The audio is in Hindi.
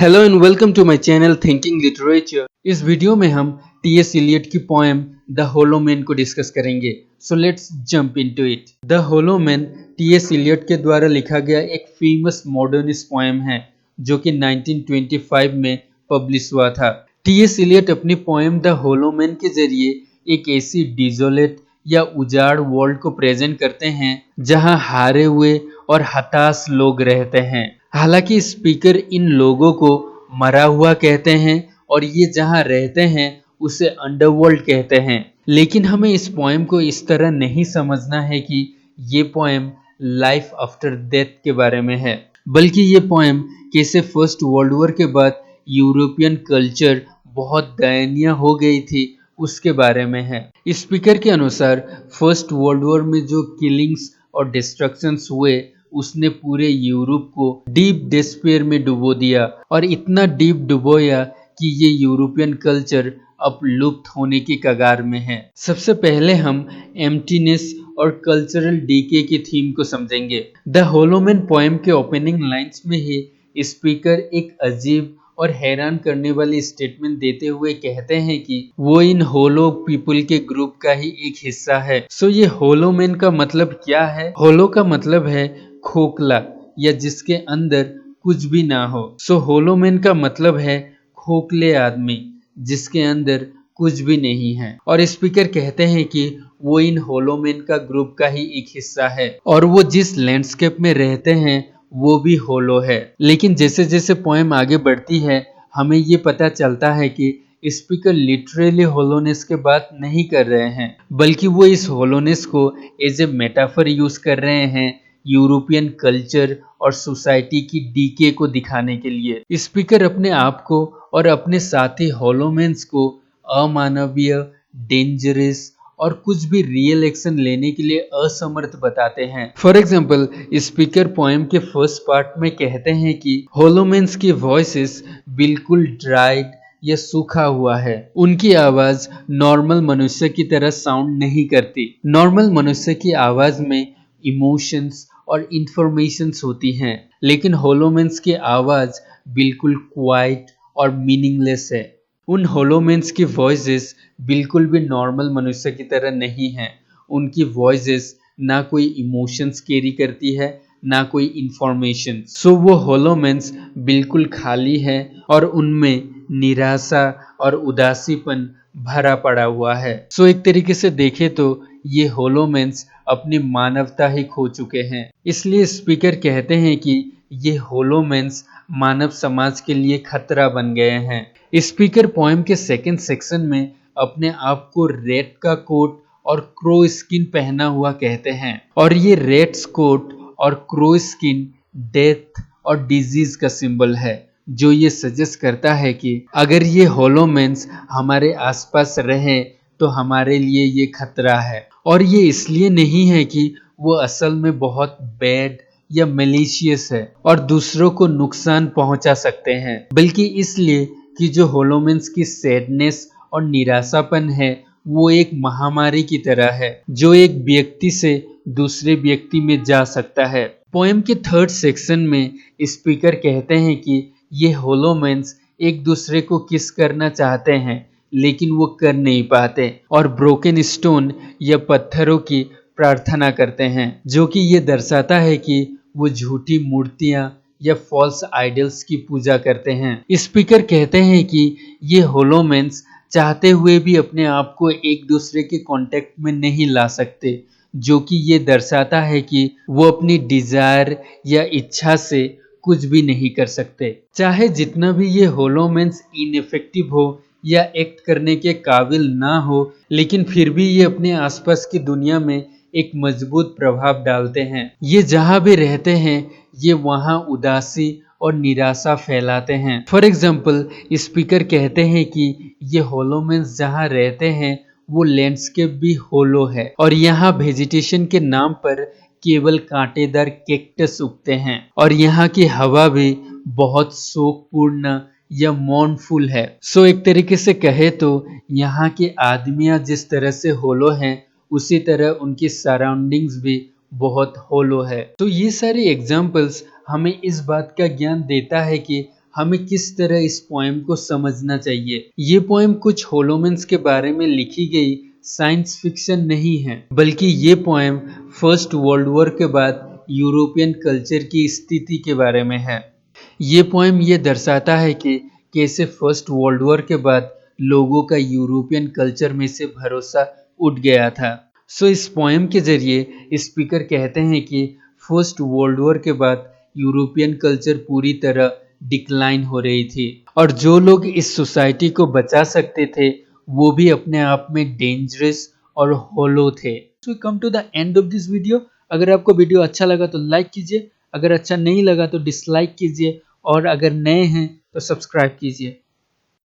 Hello and welcome to my channel thinking literature. इस वीडियो में हम टी.एस एलियट की पोएम द होलो मैन को डिस्कस करेंगे। So let's jump into it. The hollow man T S Eliot के द्वारा लिखा गया एक फेमस मॉडर्निस्ट पोएम है जो कि 1925 में पब्लिश हुआ था। टी.एस एलियट अपनी पोएम द होलो मैन के जरिए एक ऐसी डिजोलेट या उजाड़ वर्ल्ड को प्रेजेंट करते हैं जहां हारे हुए और हताश लोग रहते हैं। हालांकि स्पीकर इन लोगों को मरा हुआ कहते हैं और ये जहां रहते हैं उसे अंडरवर्ल्ड कहते हैं, लेकिन हमें इस पोएम को इस तरह नहीं समझना है कि ये पोएम लाइफ आफ्टर डेथ के बारे में है, बल्कि ये पोएम कैसे फर्स्ट वर्ल्ड वॉर के बाद यूरोपियन कल्चर बहुत दयनीय हो गई थी उसके बारे में है। स्पीकर के अनुसार फर्स्ट वर्ल्ड वॉर में जो किलिंग्स और डिस्ट्रक्शंस हुए उसने पूरे यूरोप को डीप डिस्पेयर में डुबो दिया और इतना डीप डुबोया कि ये यूरोपियन कल्चर अब लुप्त होने की कगार में है। सबसे पहले हम एम्प्टीनेस और कल्चरल डीके की थीम को समझेंगे। द होलो मैन पोएम के ओपनिंग लाइंस में ही स्पीकर एक अजीब और हैरान करने वाली स्टेटमेंट देते हुए कहते हैं कि वो इन होलो पीपल के ग्रुप का ही एक हिस्सा है। सो ये होलो मैन का मतलब क्या है? होलो का मतलब है खोखला या जिसके अंदर कुछ भी ना हो। सो होलो मैन का मतलब है खोखले आदमी जिसके अंदर कुछ भी नहीं है। और स्पीकर कहते हैं कि वो इन होलो मैन का ग्रुप का ही एक हिस्सा है और वो जिस लैंडस्केप में रहते हैं वो भी होलो है। लेकिन जैसे जैसे पोएम आगे बढ़ती है हमें ये पता चलता है कि स्पीकर लिटरली होलोनेस के बात नहीं कर रहे हैं, बल्कि वो इस होलोनेस को एज ए मेटाफर यूज कर रहे हैं यूरोपियन कल्चर और सोसाइटी की डीके को दिखाने के लिए। स्पीकर अपने आप को और अपने साथी होलोमेन्स को अमानवीय, डेंजरस और कुछ भी रियल एक्शन लेने के लिए असमर्थ बताते हैं। फॉर एग्जाम्पल स्पीकर पोएम के फर्स्ट पार्ट में कहते हैं कि होलोमेन्स की वॉइसेस बिल्कुल ड्राइड या सूखा हुआ है। उनकी आवाज नॉर्मल मनुष्य की तरह साउंड नहीं करती। नॉर्मल मनुष्य की आवाज में इमोशंस और इंफॉर्मेशंस होती हैं, लेकिन होलोमेन्स की आवाज बिल्कुल क्वाइट और मीनिंगलेस है। उन होलोमेन्स की वॉइसेस बिल्कुल भी नॉर्मल मनुष्य की तरह नहीं हैं। उनकी वॉइसेस ना कोई इमोशंस कैरी करती है ना कोई इंफॉर्मेशन। सो वो होलोमेन्स बिल्कुल खाली है और उनमें निराशा और उदासीपन भरा पड़ा हुआ है। सो एक तरीके से देखें तो ये होलोमेन्स अपनी मानवता ही खो चुके हैं। इसलिए स्पीकर कहते हैं कि ये होलोमेन्स मानव समाज के लिए खतरा बन गए हैं। स्पीकर पोएम के सेकंड सेक्शन में अपने आप को रेड का कोट और क्रो स्किन पहना हुआ कहते हैं, और ये रेड कोट और क्रो स्किन डेथ और डिजीज का सिंबल है, जो ये सजेस्ट करता है कि अगर ये होलोमेन्स हमारे आसपास रहे तो हमारे लिए ये खतरा है। और ये इसलिए नहीं है कि वो असल में बहुत बैड या मैलिशियस है और दूसरों को नुकसान पहुंचा सकते हैं, बल्कि इसलिए कि जो होलोमेन्स की सैडनेस और निराशापन है वो एक महामारी की तरह है जो एक व्यक्ति से दूसरे व्यक्ति में जा सकता है। पोएम के थर्ड सेक्शन में स्पीकर कहते हैं कि ये होलोमेन्स एक दूसरे को किस करना चाहते हैं लेकिन वो कर नहीं पाते और ब्रोकन स्टोन या पत्थरों की प्रार्थना करते हैं, जो कि ये दर्शाता है कि वो झूठी मूर्तियां या फॉल्स आइडल्स की पूजा करते हैं। स्पीकर कहते हैं कि ये होलोमेन्स चाहते हुए भी अपने आप को एक दूसरे के कांटेक्ट में नहीं ला सकते, जो कि ये दर्शाता है कि वो अपनी डिजायर या इच्छा से कुछ भी नहीं कर सकते। चाहे जितना भी ये होलोमेन्स इनइफेक्टिव हो या एक्ट करने के काबिल ना हो, लेकिन फिर भी ये अपने आसपास की दुनिया में एक मजबूत प्रभाव डालते हैं। ये जहाँ भी रहते हैं ये वहाँ उदासी और निराशा फैलाते हैं। फॉर एग्जाम्पल स्पीकर कहते हैं कि ये होलोमेन्स जहाँ रहते हैं वो लैंडस्केप भी होलो है और यहाँ वेजिटेशन के नाम पर केवल कांटेदार कैक्टस उगते हैं और यहाँ की हवा भी बहुत शोकपूर्ण या मौनफुल है। सो एक तरीके से कहे तो यहाँ के आदमियाँ जिस तरह से होलो हैं उसी तरह उनकी सराउंडिंग्स भी बहुत होलो है। तो ये सारी एग्जाम्पल्स हमें इस बात का ज्ञान देता है कि हमें किस तरह इस पोएम को समझना चाहिए। ये पोएम कुछ होलोमेंस के बारे में लिखी गई साइंस फिक्शन नहीं है, बल्कि ये पोएम फर्स्ट वर्ल्ड वॉर के बाद यूरोपियन कल्चर की स्थिति के बारे में है। ये पोएम ये दर्शाता है कि कैसे फर्स्ट वर्ल्ड वॉर के बाद लोगों का यूरोपियन कल्चर में से भरोसा उठ गया था। सो इस पोएम के जरिए स्पीकर कहते हैं कि फर्स्ट वर्ल्ड वॉर के बाद यूरोपियन कल्चर पूरी तरह डिक्लाइन हो रही थी और जो लोग इस सोसाइटी को बचा सकते थे वो भी अपने आप में डेंजरस और होलो थे। So come to the end of this video. अगर आपको वीडियो अच्छा लगा तो लाइक कीजिए, अगर अच्छा नहीं लगा तो डिसलाइक कीजिए और अगर नए हैं तो सब्सक्राइब कीजिए।